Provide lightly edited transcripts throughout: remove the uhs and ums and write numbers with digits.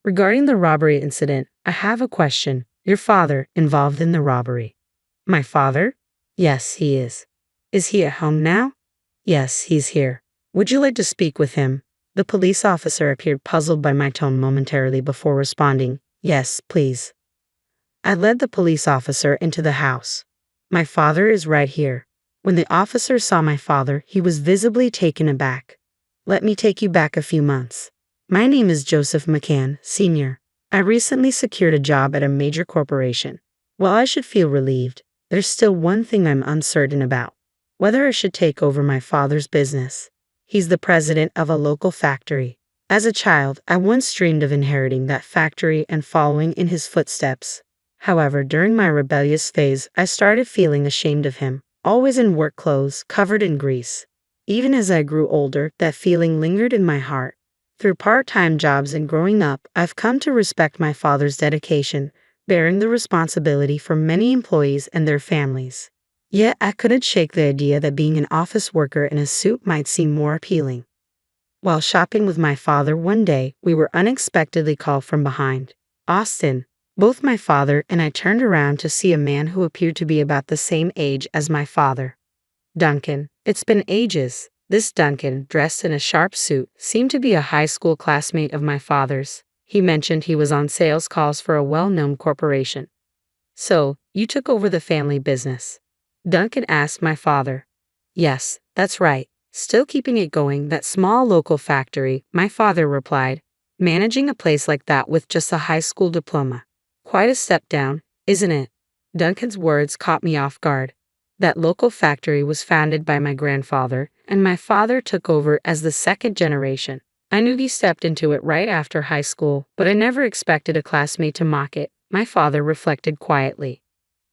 Regarding the robbery incident, I have a question. Your father involved in the robbery? My father? Yes, he is. Is he at home now? Yes, he's here. Would you like to speak with him? The police officer appeared puzzled by my tone momentarily before responding, yes, please. I led the police officer into the house. My father is right here. When the officer saw my father, he was visibly taken aback. Let me take you back a few months. My name is Joseph McCann, Sr. I recently secured a job at a major corporation. While I should feel relieved, there's still one thing I'm uncertain about. Whether I should take over my father's business. He's the president of a local factory. As a child, I once dreamed of inheriting that factory and following in his footsteps. However, during my rebellious phase, I started feeling ashamed of him, always in work clothes, covered in grease. Even as I grew older, that feeling lingered in my heart. Through part-time jobs and growing up, I've come to respect my father's dedication, bearing the responsibility for many employees and their families. Yet I couldn't shake the idea that being an office worker in a suit might seem more appealing. While shopping with my father one day, we were unexpectedly called from behind. Austin. Both my father and I turned around to see a man who appeared to be about the same age as my father. Duncan. It's been ages. This Duncan, dressed in a sharp suit, seemed to be a high school classmate of my father's. He mentioned he was on sales calls for a well-known corporation. So, you took over the family business? Duncan asked my father. Yes, that's right. Still keeping it going, that small local factory, my father replied. Managing a place like that with just a high school diploma. Quite a step down, isn't it? Duncan's words caught me off guard. That local factory was founded by my grandfather, and my father took over as the second generation. I knew he stepped into it right after high school, but I never expected a classmate to mock it, my father reflected quietly.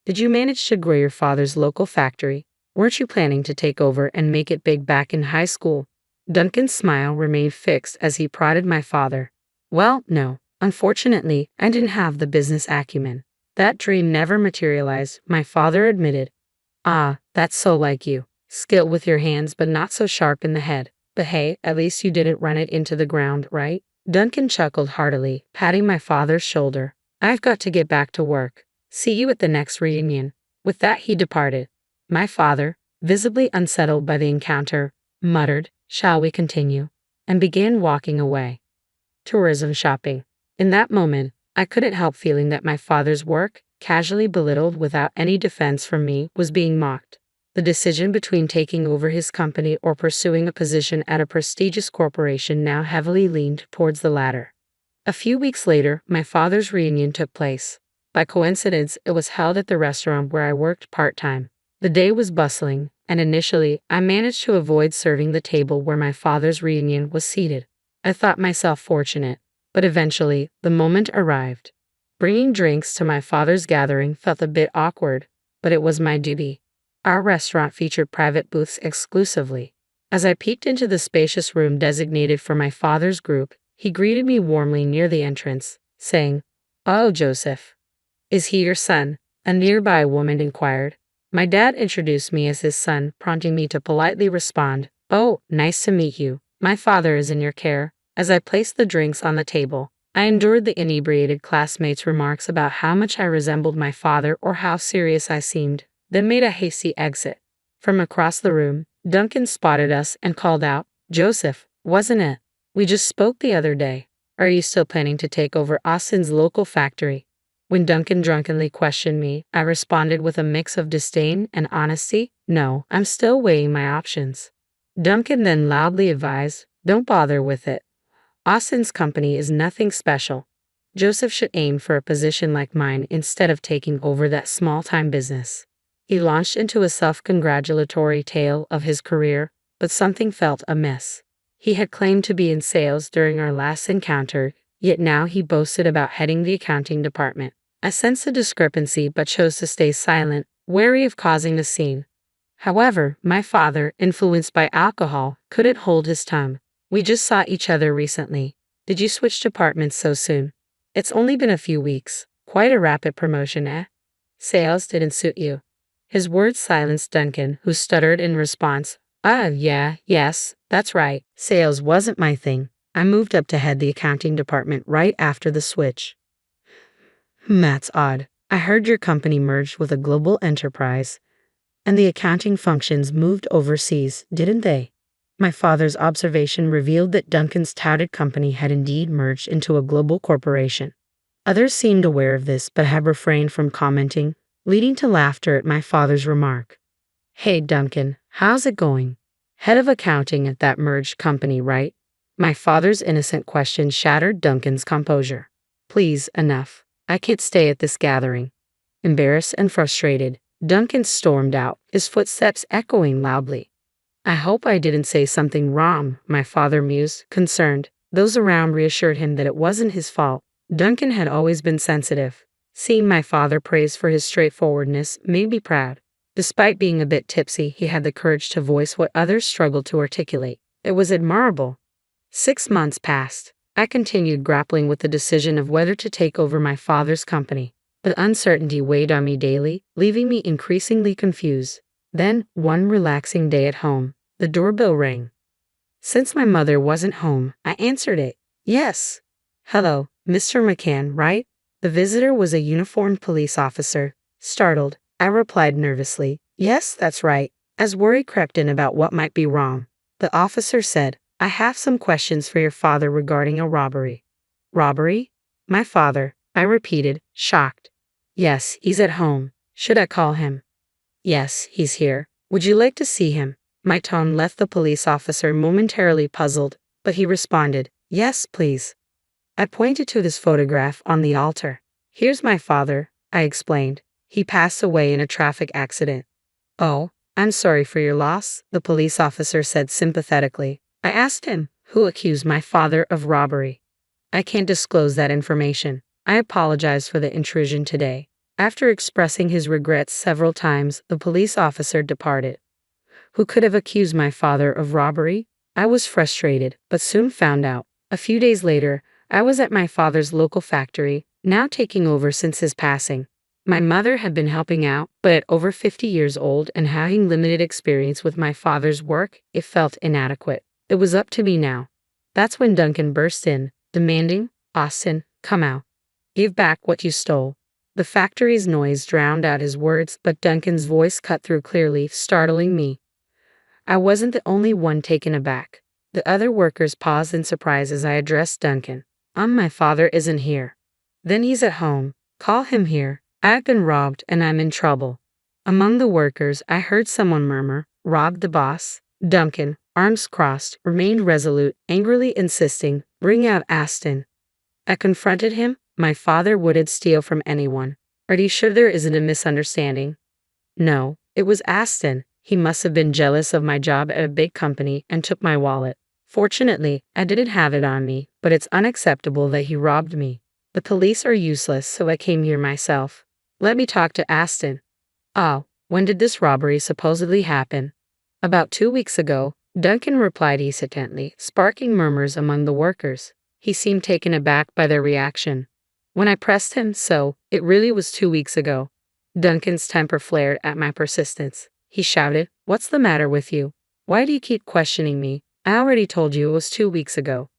Did you manage to grow your father's local factory? Weren't you planning to take over and make it big back in high school? Duncan's smile remained fixed as he prodded my father. Well, no. Unfortunately, I didn't have the business acumen. That dream never materialized, my father admitted. Ah, that's so like you. Skilled with your hands but not so sharp in the head. But hey, at least you didn't run it into the ground, right? Duncan chuckled heartily, patting my father's shoulder. I've got to get back to work. See you at the next reunion. With that he departed. My father, visibly unsettled by the encounter, muttered, "Shall we continue?" and began walking away. Tourism shopping. In that moment, I couldn't help feeling that my father's work, casually belittled without any defense from me, was being mocked. The decision between taking over his company or pursuing a position at a prestigious corporation now heavily leaned towards the latter. A few weeks later, my father's reunion took place. By coincidence, it was held at the restaurant where I worked part-time. The day was bustling, and initially, I managed to avoid serving the table where my father's reunion was seated. I thought myself fortunate. But eventually, the moment arrived. Bringing drinks to my father's gathering felt a bit awkward, but it was my duty. Our restaurant featured private booths exclusively. As I peeked into the spacious room designated for my father's group, he greeted me warmly near the entrance, saying, "Oh, Joseph. Is he your son?" A nearby woman inquired. My dad introduced me as his son, prompting me to politely respond, "Oh, nice to meet you. My father is in your care." As I placed the drinks on the table, I endured the inebriated classmates' remarks about how much I resembled my father or how serious I seemed, then made a hasty exit. From across the room, Duncan spotted us and called out, "Joseph, wasn't it? We just spoke the other day. Are you still planning to take over Austin's local factory?" When Duncan drunkenly questioned me, I responded with a mix of disdain and honesty, "No, I'm still weighing my options." Duncan then loudly advised, "Don't bother with it. Austin's company is nothing special. Joseph should aim for a position like mine instead of taking over that small-time business." He launched into a self-congratulatory tale of his career, but something felt amiss. He had claimed to be in sales during our last encounter, yet now he boasted about heading the accounting department. I sensed a discrepancy but chose to stay silent, wary of causing a scene. However, my father, influenced by alcohol, couldn't hold his tongue. "We just saw each other recently. Did you switch departments so soon? It's only been a few weeks. Quite a rapid promotion, eh? Sales didn't suit you." His words silenced Duncan, who stuttered in response. Yes, that's right. Sales wasn't my thing. I moved up to head the accounting department right after the switch. That's odd. I heard your company merged with a global enterprise, and the accounting functions moved overseas, didn't they? My father's observation revealed that Duncan's touted company had indeed merged into a global corporation. Others seemed aware of this but had refrained from commenting, leading to laughter at my father's remark. Hey Duncan, how's it going? Head of accounting at that merged company, right? My father's innocent question shattered Duncan's composure. Please, enough. I can't stay at this gathering. Embarrassed and frustrated, Duncan stormed out, his footsteps echoing loudly. I hope I didn't say something wrong, my father mused, concerned. Those around reassured him that it wasn't his fault. Duncan had always been sensitive. Seeing my father praised for his straightforwardness made me proud. Despite being a bit tipsy, he had the courage to voice what others struggled to articulate. It was admirable. 6 months passed. I continued grappling with the decision of whether to take over my father's company. The uncertainty weighed on me daily, leaving me increasingly confused. Then, one relaxing day at home, the doorbell rang. Since my mother wasn't home, I answered it. Yes. Hello, Mr. McCann, right? The visitor was a uniformed police officer. Startled, I replied nervously, yes, that's right, as worry crept in about what might be wrong. The officer said, I have some questions for your father regarding a robbery. Robbery? My father, I repeated, shocked. Yes, he's at home. Should I call him? Yes, he's here. Would you like to see him? My tone left the police officer momentarily puzzled, but he responded, yes, please. I pointed to this photograph on the altar. Here's my father, I explained. He passed away in a traffic accident. Oh, I'm sorry for your loss, the police officer said sympathetically. I asked him, who accused my father of robbery? I can't disclose that information. I apologize for the intrusion today. After expressing his regrets several times, the police officer departed. Who could have accused my father of robbery? I was frustrated, but soon found out. A few days later, I was at my father's local factory, now taking over since his passing. My mother had been helping out, but at over 50 years old and having limited experience with my father's work, it felt inadequate. It was up to me now. That's when Duncan burst in, demanding, Austin, come out. Give back what you stole. The factory's noise drowned out his words, but Duncan's voice cut through clearly, startling me. I wasn't the only one taken aback. The other workers paused in surprise as I addressed Duncan. My father isn't here. Then he's at home. Call him here. I've been robbed and I'm in trouble. Among the workers, I heard someone murmur, robbed the boss? Duncan, arms crossed, remained resolute, angrily insisting, bring out Aston. I confronted him. My father wouldn't steal from anyone. Are you sure there isn't a misunderstanding? No, it was Aston. He must have been jealous of my job at a big company and took my wallet. Fortunately, I didn't have it on me, but it's unacceptable that he robbed me. The police are useless, so I came here myself. Let me talk to Aston. Oh, when did this robbery supposedly happen? About 2 weeks ago, Duncan replied hesitantly, sparking murmurs among the workers. He seemed taken aback by their reaction. When I pressed him, it really was 2 weeks ago. Duncan's temper flared at my persistence. He shouted, what's the matter with you? Why do you keep questioning me? I already told you it was 2 weeks ago.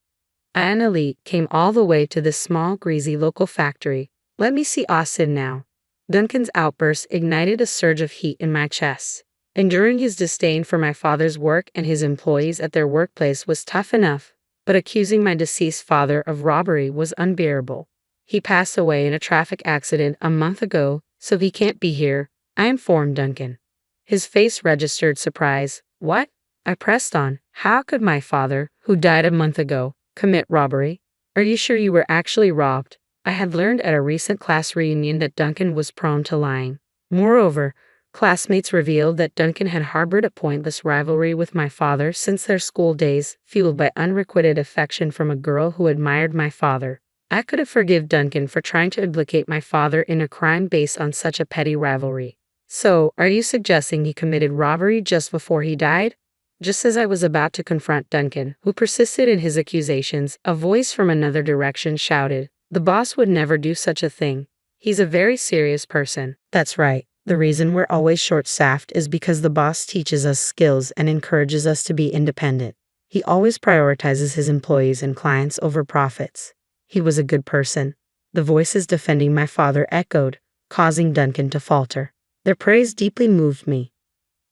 An elite came all the way to this small, greasy local factory. Let me see Austin now. Duncan's outburst ignited a surge of heat in my chest. Enduring his disdain for my father's work and his employees at their workplace was tough enough, but accusing my deceased father of robbery was unbearable. He passed away in a traffic accident a month ago, so he can't be here, I informed Duncan. His face registered surprise. What? I pressed on. How could my father, who died a month ago, commit robbery? Are you sure you were actually robbed? I had learned at a recent class reunion that Duncan was prone to lying. Moreover, classmates revealed that Duncan had harbored a pointless rivalry with my father since their school days, fueled by unrequited affection from a girl who admired my father. I could have forgiven Duncan for trying to implicate my father in a crime based on such a petty rivalry. So, are you suggesting he committed robbery just before he died? Just as I was about to confront Duncan, who persisted in his accusations, a voice from another direction shouted, the boss would never do such a thing. He's a very serious person. That's right. The reason we're always short-staffed is because the boss teaches us skills and encourages us to be independent. He always prioritizes his employees and clients over profits. He was a good person. The voices defending my father echoed, causing Duncan to falter. Their praise deeply moved me.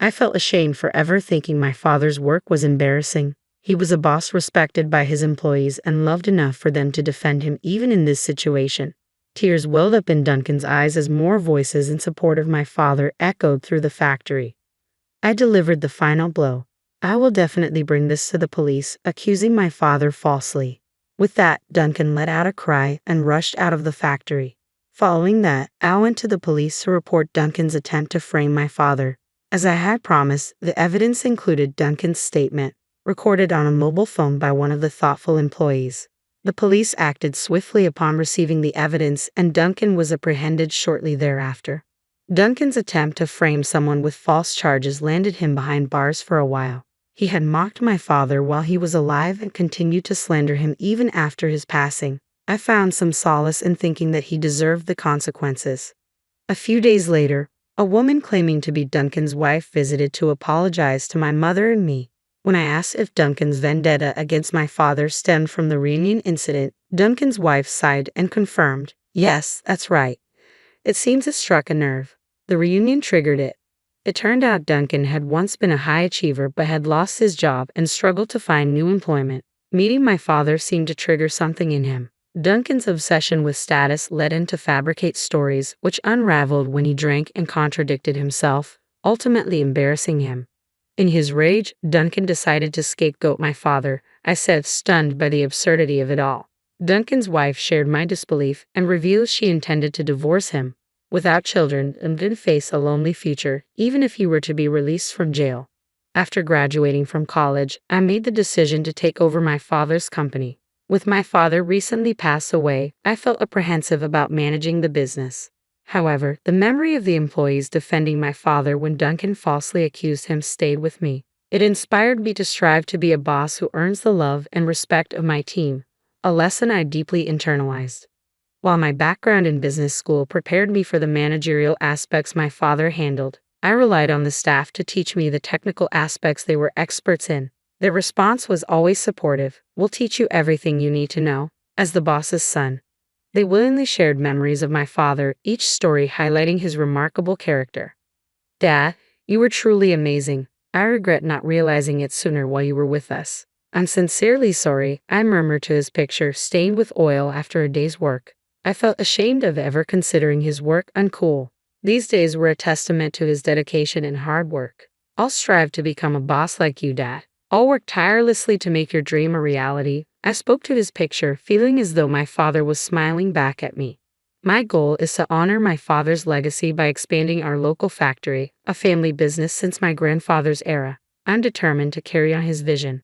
I felt ashamed for ever thinking my father's work was embarrassing. He was a boss respected by his employees and loved enough for them to defend him even in this situation. Tears welled up in Duncan's eyes as more voices in support of my father echoed through the factory. I delivered the final blow. I will definitely bring this to the police, accusing my father falsely. With that, Duncan let out a cry and rushed out of the factory. Following that, I went to the police to report Duncan's attempt to frame my father. As I had promised, the evidence included Duncan's statement, recorded on a mobile phone by one of the thoughtful employees. The police acted swiftly upon receiving the evidence, and Duncan was apprehended shortly thereafter. Duncan's attempt to frame someone with false charges landed him behind bars for a while. He had mocked my father while he was alive and continued to slander him even after his passing. I found some solace in thinking that he deserved the consequences. A few days later, a woman claiming to be Duncan's wife visited to apologize to my mother and me. When I asked if Duncan's vendetta against my father stemmed from the reunion incident, Duncan's wife sighed and confirmed, "Yes, that's right. It seems it struck a nerve. The reunion triggered it." It turned out Duncan had once been a high achiever but had lost his job and struggled to find new employment. Meeting my father seemed to trigger something in him. Duncan's obsession with status led him to fabricate stories which unraveled when he drank and contradicted himself, ultimately embarrassing him. In his rage, Duncan decided to scapegoat my father, I said, stunned by the absurdity of it all. Duncan's wife shared my disbelief and revealed she intended to divorce him. Without children, and didn't face a lonely future, even if he were to be released from jail. After graduating from college, I made the decision to take over my father's company. With my father recently passed away, I felt apprehensive about managing the business. However, the memory of the employees defending my father when Duncan falsely accused him stayed with me. It inspired me to strive to be a boss who earns the love and respect of my team, a lesson I deeply internalized. While my background in business school prepared me for the managerial aspects my father handled, I relied on the staff to teach me the technical aspects they were experts in. Their response was always supportive. "We'll teach you everything you need to know." As the boss's son, they willingly shared memories of my father, each story highlighting his remarkable character. "Dad, you were truly amazing. I regret not realizing it sooner while you were with us." "I'm sincerely sorry," I murmured to his picture, stained with oil after a day's work. I felt ashamed of ever considering his work uncool. These days were a testament to his dedication and hard work. "I'll strive to become a boss like you, Dad. I'll work tirelessly to make your dream a reality." I spoke to his picture, feeling as though my father was smiling back at me. My goal is to honor my father's legacy by expanding our local factory, a family business since my grandfather's era. I'm determined to carry on his vision.